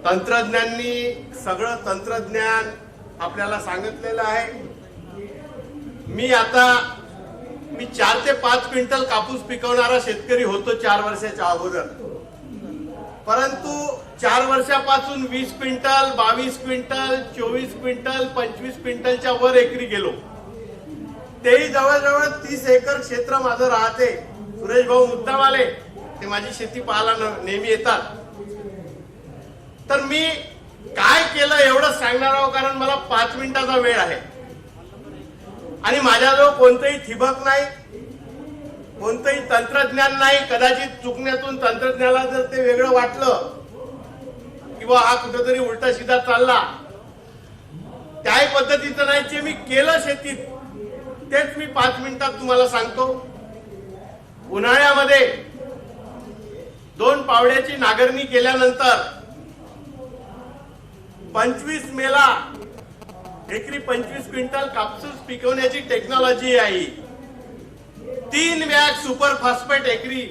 तंत्रज्ञांनी सगळं तंत्रज्ञान आपल्याला सांगितलेलं आहे। मी 4 ते 5 क्विंटल कापूस पिकवणारा शेतकरी होतो 4 वर्षाच्या अगोदर, परंतु 4 वर्षापासून 20 क्विंटल, 22 क्विंटल, 24 क्विंटल, 25 क्विंटलच्या वर एकरी गेलो। तेही जवळजवळ 30 एकर क्षेत्र माझं राहते। सुरेश भाऊ मुद्दाम आले, ते माझी शेती पाहायला नेहमी येतात। तर मी काय केलं एवढं सांगणार आहोत, कारण मला 5 मिनिटाचा वेळ आहे आणि माझ्याजवळ कोणतंही ठिबक नाही, कोणतंही तंत्रज्ञान नाही। कदाचित चुकण्यातून तंत्रज्ञानाला जर ते वेगळं वाटलं किंवा हा कुठेतरी उलटा सीधा चालला, त्याही पद्धतीचं नाही। जे मी केलं शेतीत तेच मी 5 मिनिटात तुम्हाला सांगतो। उन्हाळ्यामध्ये 2 पावड्याची नांगरणी केल्यानंतर 25 मेला एकरी 25 क्विंटल कापूस पिकवण्याची टेक्नॉलॉजी आहे। 3 बॅग सुपर फॉस्फेट एकरी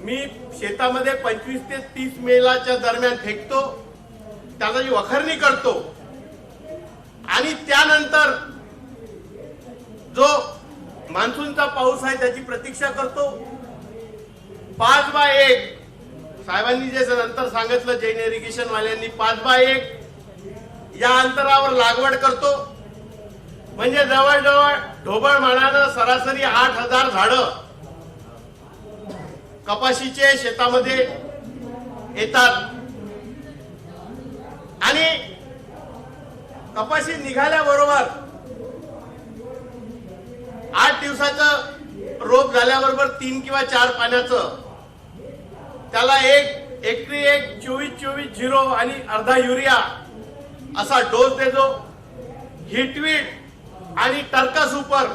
मी शेतामध्ये 25 ते 30 मेलाच्या दरम्यान फेकतो, त्याची वखरणी करतो आणि त्यानंतर जो मान्सूनचा पाऊस आहे त्याची प्रतीक्षा करतो। 5x1 साहेबांनी जे नंतर सांगितलं, जैन इरिगेशन वाल्यांनी 5x1 या अंतरावर लागवड करतो। म्हणजे जवळजवळ ढोबळ मानानं सरासरी 8000 झाडं कपाशीचे शेतामध्ये येतात आणि कपाशी निघाल्याबरोबर 8 दिवसाचं रोप झाल्याबरोबर 3 किंवा 4 पाण्याचं त्याला एकरी 24-24-0 आणि अर्धा युरिया असा डोस देतो। हिटवीड आणि टर्का सुपर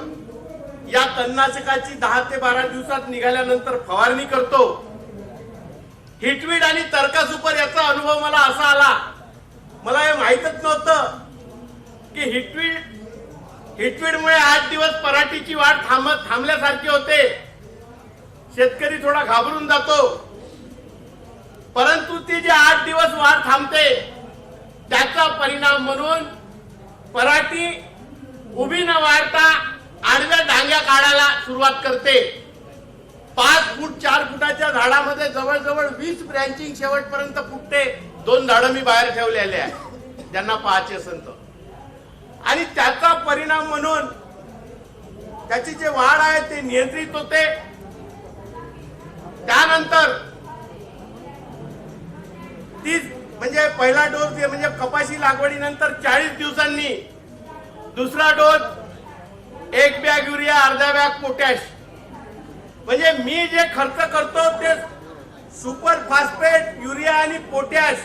या तणनाशकाची 10 ते 12 दिवसात निघाल्यानंतर फवारणी करतो। हिटवीड आणि टर्का सुपर याचा अनुभव मला असा आला, मला हे माहीतच नव्हतं की हिटवीडमुळे 8 दिवस पराठीची वाढ थांबल्यासारखी होते। शेतकरी थोडा घाबरून जातो, परंतु ती जे 8 दिवस वाढ थांबते त्याचा परिणाम म्हणून पराठी उभी न वाढता आडव्या डांग्या काढायला सुरुवात करते। 5 फूट 4 फुटाच्या झाडामध्ये जवळजवळ 20 ब्रँचिंग शेवटपर्यंत फुटते। 2 झाडं मी बाहेर ठेवलेले आहे ज्यांना पाहायचे असेल तर, आणि त्याचा परिणाम म्हणून त्याची जे वाढ आहे ते नियंत्रित होते। त्यानंतर म्हणजे पहिला डोस म्हणजे कपाशी लागवडीनंतर 40 दिवसांनी दुसरा डोस 1 बॅग युरिया, अर्धा बॅग पोटॅश। म्हणजे मी जे खर्च करतो ते सुपर फॉस्फेट, युरिया आणि पोटॅश,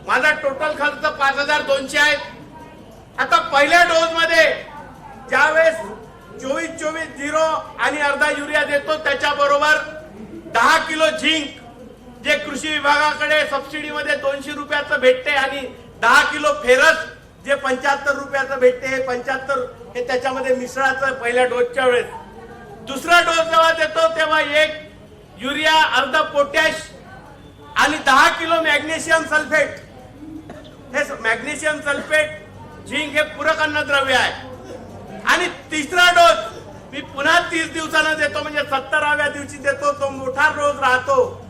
माझा टोटल खर्च 5200 आहे। आता पहिल्या डोस मध्ये ज्यावेळेस 24-24-0 आणि अर्धा युरिया देतो, त्याच्याबरोबर 10 किलो झिंक जे कृषी विभागाकडे सबसिडीमध्ये 200 रुपयाचं भेटते आणि 10 किलो फेरस जे 75 रुपयाचं भेटते, हे 75 हे त्याच्यामध्ये मिसळाचं पहिल्या डोसच्या वेळेस। दुसरा डोस जेव्हा देतो तेव्हा 1 युरिया, अर्धा पोटॅश आणि 10 किलो मॅग्नेशियम सल्फेट। हे मॅग्नेशियम सल्फेट, झिंक हे पूरक अन्नद्रव्य आहे। आणि तिसरा डोस मी पुन्हा 30 दिवसांना देतो, म्हणजे 70व्या दिवशी देतो। तो मोठा डोस राहतो।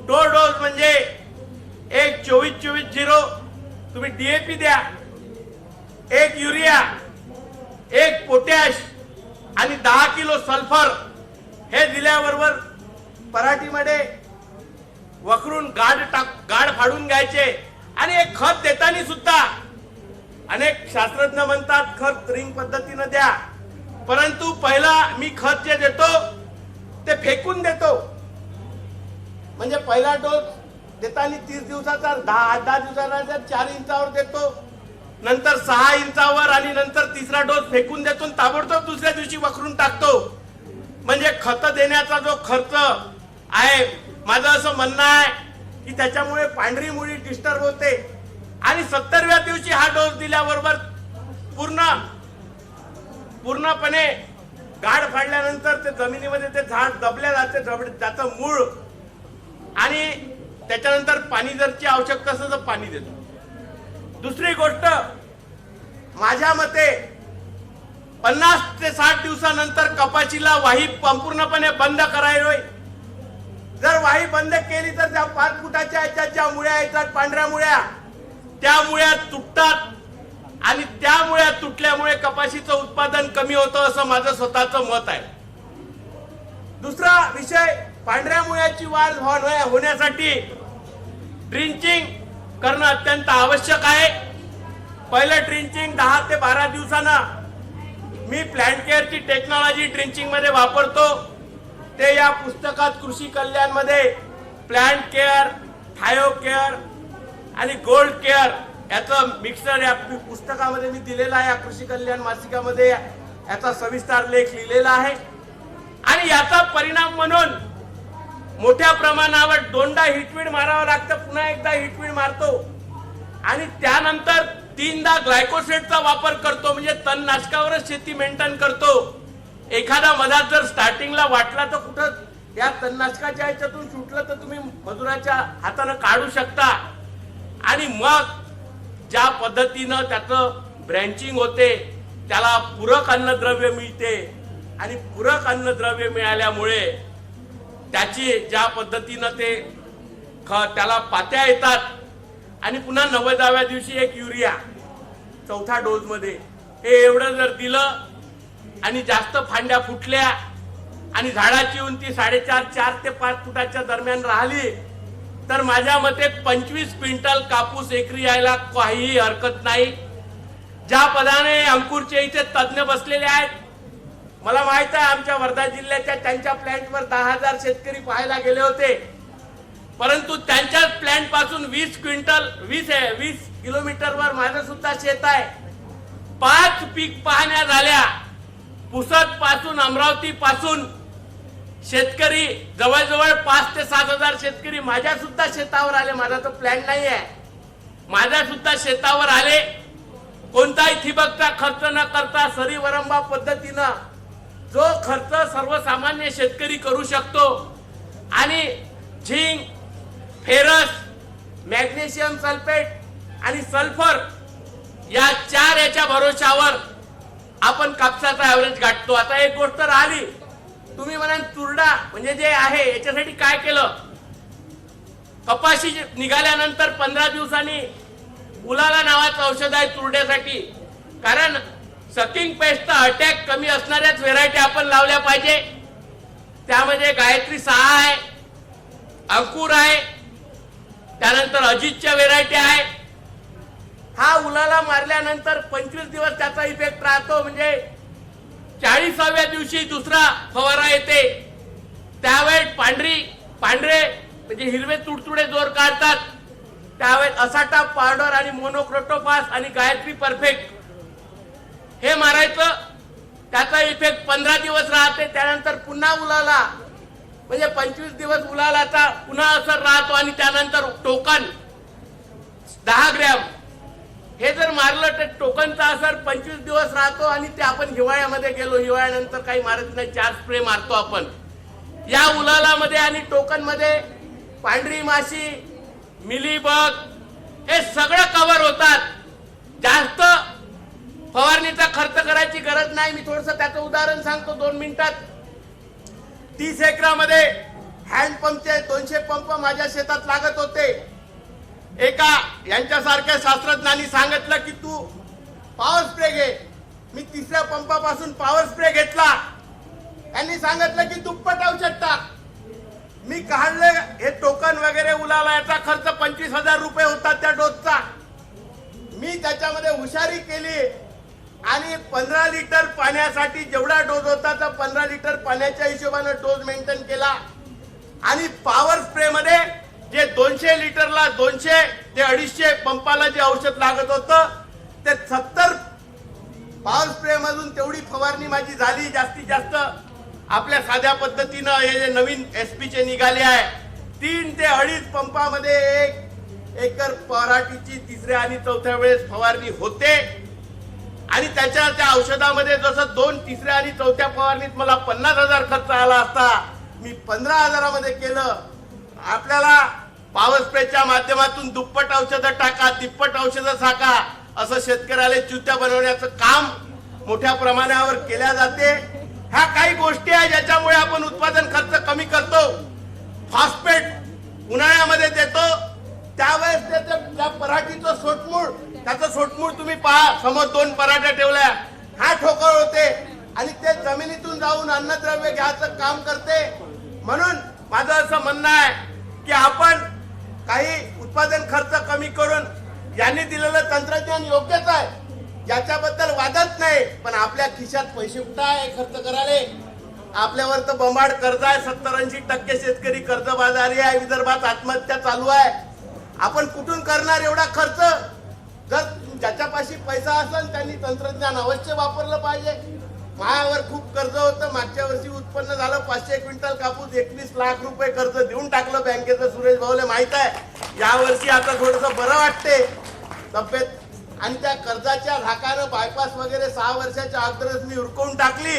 तो डोस म्हणजे 1 24-24-0 तुम्ही डीएपी द्या, 1 युरिया, 1 पोटॅश आणि 10 किलो सल्फर हे दिल्याबरोबर पराठीमध्ये वखरून गाड फाडून घ्यायचे। आणि एक खत देताना सुद्धा अनेक शास्त्रज्ञ म्हणतात खत रिंग पद्धतीने द्या, परंतु पहिला मी खत जे देतो ते फेकून देतो। म्हणजे पहिला डोस देताना 30 दिवसाचा 10 दिवसाचा 4 इंचावर देतो, नंतर 6 इंचावर आणि नंतर तिसरा डोस फेकून देतो, ताबडतोब दुसऱ्या दिवशी वखरून टाकतो। म्हणजे खत देण्याचा जो खर्च आहे, माझं असं म्हणणं आहे की त्याच्यामुळे पांढरी मुळी डिस्टर्ब होते आणि 70व्या दिवशी हा डोस दिल्याबरोबर पूर्णपणे गाड फाडल्यानंतर ते जमिनीमध्ये ते झाड दबल्या जाते, त्याचं मूळ आणि त्याच्यानंतर पाणी जरची आवश्यकता असेल तर पाणी देतो. दुसरी गोष्ट, माझ्या मते 50 ते 60 दिवसानंतर कपाशीला वाही संपूर्णपणे बंद करायला. जर वाही बंद केली तर त्या 5 फुटाच्या याच्यात ज्या मुळ्या येतात, पांढऱ्या मुळ्या, त्या मुळ्या तुटतात आणि त्या मुळ्या तुटल्यामुळे कपाशीचं उत्पादन कमी होतं असं माझं स्वतःचं मत आहे. दुसरा विषय, पांढऱ्या मुळ्याची वाढ होण्यासाठी ड्रिंचिंग करणं अत्यंत आवश्यक आहे. पहिलं ड्रिंचिंग 10 ते 12 दिवसानं मी प्लांट केअरची टेक्नॉलॉजी ड्रिंचिंग मध्ये वापरतो. ते या पुस्तकात कृषी कल्याण मध्ये प्लांट केअर, थायो केअर आणि गोल्ड केअर याचं मिक्सर या पुस्तकामध्ये मी दिलेला आहे. या कृषी कल्याण मासिकामध्ये याचा सविस्तर लेख लिहिलेला आहे. आणि याचा परिणाम म्हणून मोठ्या प्रमाणावर दोनदा हिटवीड मारावं लागतं, पुन्हा एकदा हिटवीड मारतो आणि त्यानंतर 3दा ग्लायकोसेटचा वापर करतो. म्हणजे तणनाशकावरच शेती मेंटेन करतो. एखादा मधात जर स्टार्टिंगला वाटला तर कुठं या तणनाशकाच्या ह्याच्यातून सुटलं तर तुम्ही मजुराच्या हाताने काढू शकता. आणि मग ज्या पद्धतीनं त्याचं ब्रँचिंग होते, त्याला पूरक अन्नद्रव्य मिळते आणि पूरक अन्नद्रव्य मिळाल्यामुळे त्याची ज्या पद्धतीनं ते त्याला पात्या येतात आणि पुन्हा 90व्या दिवशी एक युरिया 4था डोस मध्ये हे एवढं जर दिलं आणि जास्त फांद्या फुटल्या आणि झाडाची उंची 4.5 ते 5 फुटाच्या दरम्यान राहिली तर माझ्या मते 25 क्विंटल कापूस एकरी यायला काहीही हरकत नाही. ज्या पदाने अंकुरचे इथे तज्ञ बसलेले आहेत, मला माहित आहे आमच्या वर्धा जिल्ह्याच्या त्यांच्या प्लॅन्टवर 10,000 शेतकरी पाहायला गेले होते. परंतु त्यांच्या प्लॅन्ट पासून 20 किलोमीटरवर माझं सुद्धा शेत आहे. 5 पीक पाहण्या झाल्या. पुसद पासून, अमरावती पासून शेतकरी जवळजवळ 5 ते 7,000 शेतकरी माझ्या सुद्धा शेतावर आले. माझा तो प्लॅन नाही आहे. माझ्या सुद्धा शेतावर आले. कोणताही ठिबकचा खर्च न करता सरी वरंबा पद्धतीनं जो खर्च सर्वसामान्य शेतकरी करू शकतो आणि झिंक, फेरस, मॅग्नेशियम सल्फेट आणि सल्फर या 4 याच्या भरोशावर आपण कापसाचा ऍव्हरेज गाठतो. आता एक गोष्ट राहिली, तुम्ही म्हणाल तुरडा म्हणजे जे आहे याच्यासाठी काय केलं? कपाशी निघाल्यानंतर 15 दिवसांनी उलाला नावाचं औषध आहे तुरड्यासाठी. कारण सकिंग पेस्टचा अटॅक कमी असणाऱ्याच व्हेरायटी आपण लावल्या पाहिजे. त्यामध्ये गायत्री 6 आहे, अंकुर आहे, त्यानंतर अजितच्या व्हेरायटी आहे. हा उलाला मारल्यानंतर 25 दिवस त्याचा इफेक्ट राहतो. म्हणजे 40व्या दिवशी दुसरा फवारा येते. त्यावेळेस पांढरे म्हणजे हिरवे तुडतुडे जोर काढतात. त्यावेळेस असाटा पावडर आणि मोनोक्रोटोफास आणि गायत्री परफेक्ट हे मारायचं. त्याचा इफेक्ट 15 दिवस राहते. त्यानंतर पुन्हा उलाला म्हणजे 25 दिवस उलालाचा पुन्हा असर राहतो आणि त्यानंतर टोकन 10 ग्रॅम हे जर मारलं तर टोकनचा असर 25 दिवस राहतो. आणि ते आपण हिवाळ्यामध्ये गेलो, हिवाळ्यानंतर काही मारत नाही, 4 स्प्रे मारतो आपण. या उलालामध्ये आणि टोकन मध्ये पांढरी माशी, मिलीबग हे सगळं कव्हर होतात. जास्त फवारणीचा खर्च करायची गरज नाही. मी थोडस त्याचं उदाहरण सांगतो 2 मिनिटात. 30 एकरामध्ये हँडपंपचे 200 पंप माझ्या शेतात लागत होते. एका यांच्यासारख्या शास्त्रज्ञांनी सांगितलं की तू पॉवर स्प्रे घे. मी 3ऱ्या पंपापासून पॉवर स्प्रे घेतला. त्यांनी सांगितलं की दुप्पट औषध टाक. मी काढले हे टोकन वगैरे उलाला, याचा खर्च 25,000 रुपये होता त्या डोसचा. मी त्याच्यामध्ये हुशारी केली आणि 15 लिटर पाण्यासाठी जेवढा डोस होता तर 15 लिटर पाण्याच्या हिशोबाने डोस मेंटेन केला. आणि पॉवर स्प्रे मध्ये जे 200 लिटरला 200 ते 250 पंपाला जे औषध लागत होतं ते 70 पॉवर स्प्रे मधून तेवढी फवारणी माझी झाली. जास्तीत जास्त आपल्या साध्या पद्धतीनं हे जे नवीन एसपीचे निघाले आहे 3 ते 2.5 पंपामध्ये 1 एकर पराठीची 3ऱ्या आणि 4थ्या वेळेस फवारणी होते. आणि त्या औषधामध्ये जसं 2 तिसऱ्या आणि 4थ्या फवारणीत मला 50,000 खर्च आला असता, मी 15,000 मध्ये केलं. आपल्याला पॉवर स्प्रेच्या माध्यमातून दुप्पट औषधं टाका, तिप्पट औषधं टाका, असं शेतकऱ्याला चुत्या बनवण्याचं काम मोठ्या प्रमाणावर केल्या जाते. ह्या काही गोष्टी आहेत ज्याच्यामुळे आपण उत्पादन खर्च कमी करतो. फॉस्फेट उन्हाळ्यामध्ये देतो त्यावेळेस त्या पराठीचं सोटमूळ, त्याचं सोटमूळ तुम्ही पहा, समोर 2 पराठ्या ठेवल्या, हा ठोकर होते आणि ते जमिनीतून जाऊन अन्नद्रव्य घ्यायचं काम करते. म्हणून माझं असं म्हणणं आहे की आपण काही उत्पादन खर्च कमी करून यांनी दिलेलं तंत्रज्ञान योग्यच आहे, याच्याबद्दल वादच नाही, पण आपल्या खिशात पैसे कुठं आहे खर्च करायला? आपल्यावर तर बंबाड कर्ज आहे, 70-80% शेतकरी कर्जबाजारी आहे, विदर्भात आत्महत्या चालू आहे. आपण कुठून करणार एवढा खर्च? जर ज्याच्यापाशी पैसा असेल त्यांनी तंत्रज्ञान अवश्य वापरलं पाहिजे. माझ्यावर खूप कर्ज होतं, मागच्या वर्षी उत्पन्न झालं 500 क्विंटल कापूस, 21 लाख रुपये कर्ज देऊन टाकलं बँकेचं, सुरेश भाऊला माहित आहे. या वर्षी आता थोडंसं बरं वाटते तब्येत, आणि त्या कर्जाच्या धाकानं बायपास वगैरे 6 वर्षाच्या अगोदरच मी उरकवून टाकली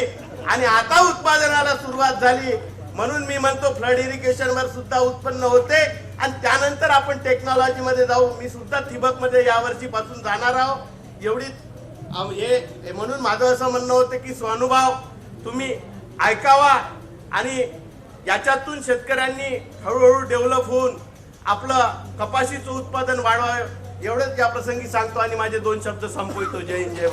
आणि आता उत्पादनाला सुरुवात झाली. म्हणून मी म्हणतो फ्लड इरिगेशन वर सुद्धा उत्पन्न होते आणि त्यानंतर आपण टेक्नॉलॉजी मध्ये जाऊ. मी सुद्धा ठिबक मध्ये यावर्षी पासून जाणार आहोत. एवढी हे म्हणून माझं असं म्हणणं होतं की स्वानुभाव तुम्ही ऐकावा आणि याच्यातून शेतकऱ्यांनी हळूहळू डेव्हलप होऊन आपलं कपाशीचं उत्पादन वाढवावं, एवढंच या प्रसंगी सांगतो आणि माझे 2 शब्द संपवितो. जय हिंद, जय